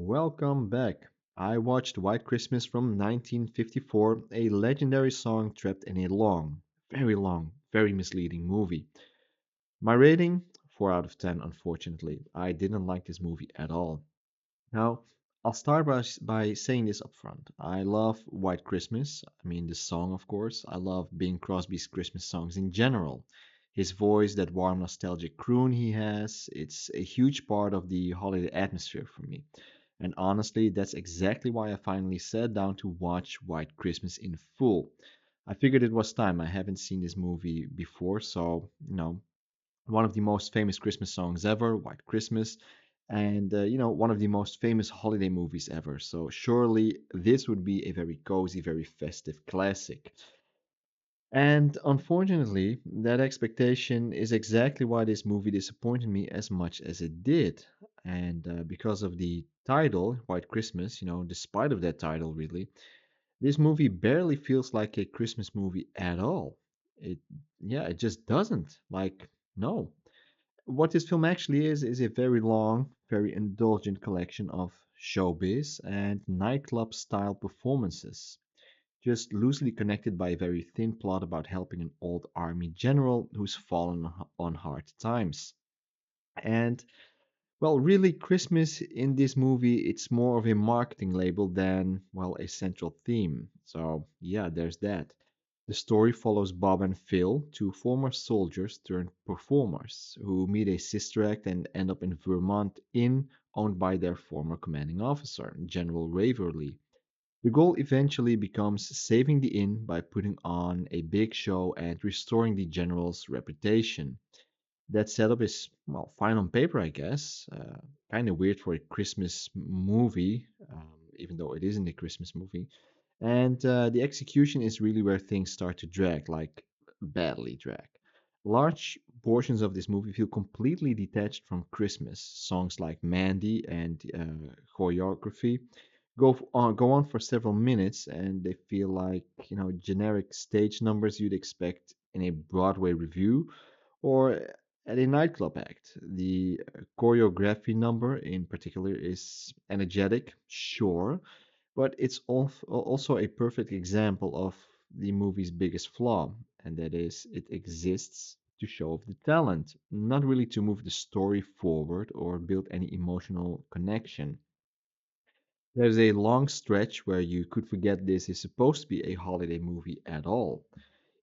welcome back. I watched White Christmas from 1954, a legendary song trapped in a long, very misleading movie. My rating? 4 out of 10, unfortunately. I didn't like this movie at all. Now, I'll start by saying this up front. I love White Christmas. I mean, the song, of course. I love Bing Crosby's Christmas songs in general. His voice, that warm, nostalgic croon he has, it's a huge part of the holiday atmosphere for me. And honestly, that's exactly why I finally sat down to watch White Christmas in full. I figured it was time. I haven't seen this movie before, so, one of the most famous Christmas songs ever, White Christmas, and one of the most famous holiday movies ever. So surely this would be a very cozy, very festive classic. And unfortunately, that expectation is exactly why this movie disappointed me as much as it did. And because of the title, White Christmas, despite of that title, really, this movie barely feels like a Christmas movie at all. It, yeah, it just doesn't. Like, no. What this film actually is a very long, very indulgent collection of showbiz and nightclub style performances, just loosely connected by a very thin plot about helping an old army general who's fallen on hard times. And well, really, Christmas in this movie, it's more of a marketing label than, well, a central theme. So, yeah, there's that. The story follows Bob and Phil, two former soldiers turned performers, who meet a sister act and end up in Vermont Inn, owned by their former commanding officer, General Waverly. The goal eventually becomes saving the inn by putting on a big show and restoring the general's reputation. That setup is, well, fine on paper, I guess. Kind of weird for a Christmas movie, even though it isn't a Christmas movie. And the execution is really where things start to drag, like badly drag. Large portions of this movie feel completely detached from Christmas. Songs like Mandy and choreography go on for several minutes, and they feel like generic stage numbers you'd expect in a Broadway review or at a nightclub act. The choreography number in particular is energetic, sure, but it's also a perfect example of the movie's biggest flaw, and that is it exists to show off the talent, not really to move the story forward or build any emotional connection. There's a long stretch where you could forget this is supposed to be a holiday movie at all.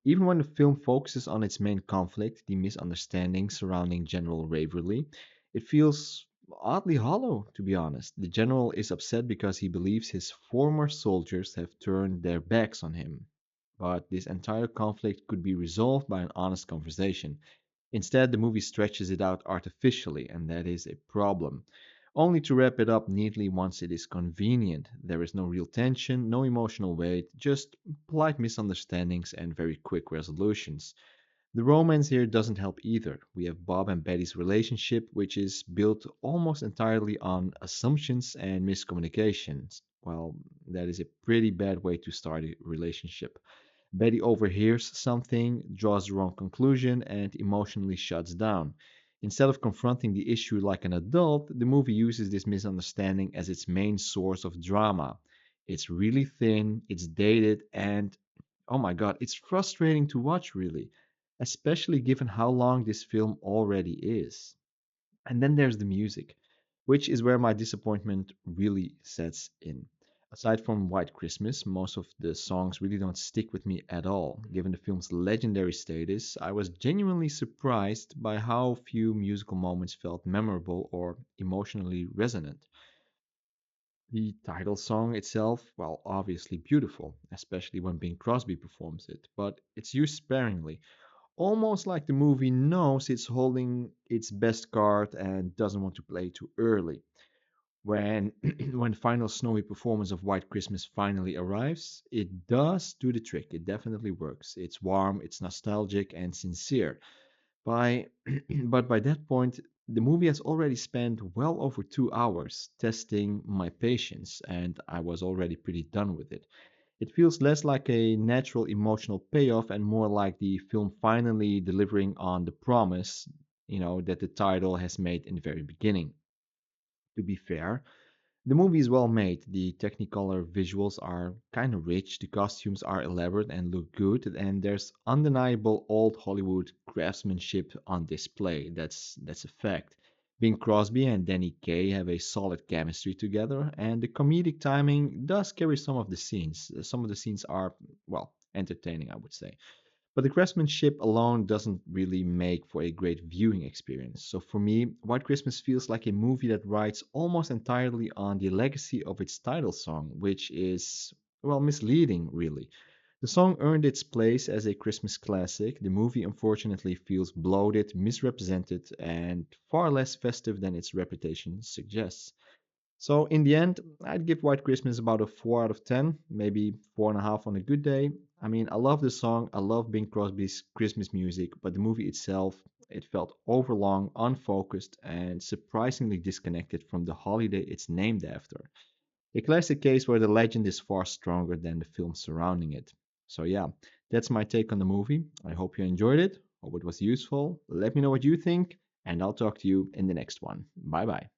Even when the film focuses on its main conflict, the misunderstanding surrounding General Waverly, it feels oddly hollow, to be honest. The general is upset because he believes his former soldiers have turned their backs on him. But this entire conflict could be resolved by an honest conversation. Instead, the movie stretches it out artificially, and that is a problem. Only to wrap it up neatly once it is convenient. There is no real tension, no emotional weight, just polite misunderstandings and very quick resolutions. The romance here doesn't help either. We have Bob and Betty's relationship, which is built almost entirely on assumptions and miscommunications. Well, that is a pretty bad way to start a relationship. Betty overhears something, draws the wrong conclusion, and emotionally shuts down. Instead of confronting the issue like an adult, the movie uses this misunderstanding as its main source of drama. It's really thin, it's dated, and oh my god, it's frustrating to watch, really, especially given how long this film already is. And then there's the music, which is where my disappointment really sets in. Aside from White Christmas, most of the songs really don't stick with me at all. Given the film's legendary status, I was genuinely surprised by how few musical moments felt memorable or emotionally resonant. The title song itself, well, obviously beautiful, especially when Bing Crosby performs it, but it's used sparingly, almost like the movie knows it's holding its best card and doesn't want to play too early. When when the final snowy performance of White Christmas finally arrives, it does do the trick. It definitely works. It's warm, it's nostalgic and sincere. By but by that point, the movie has already spent well over 2 hours testing my patience, and I was already pretty done with it. It feels less like a natural emotional payoff and more like the film finally delivering on the promise, that the title has made in the very beginning. To be fair, The movie is well made. The Technicolor visuals are kind of rich, the costumes are elaborate and look good, and there's undeniable old Hollywood craftsmanship on display. That's a fact. Bing Crosby and Danny Kaye have a solid chemistry together, and the comedic timing does carry some of the scenes. Some of the scenes are, well, entertaining, I would say. But the craftsmanship alone doesn't really make for a great viewing experience. So for me, White Christmas feels like a movie that rides almost entirely on the legacy of its title song, which is, well, misleading, really. The song earned its place as a Christmas classic. The movie unfortunately feels bloated, misrepresented, and far less festive than its reputation suggests. So in the end, I'd give White Christmas about a 4 out of 10, maybe 4.5 on a good day. I mean, I love the song, I love Bing Crosby's Christmas music, but the movie itself, it felt overlong, unfocused, and surprisingly disconnected from the holiday it's named after. A classic case where the legend is far stronger than the film surrounding it. So yeah, that's my take on the movie. I hope you enjoyed it, hope it was useful. Let me know what you think, and I'll talk to you in the next one. Bye bye.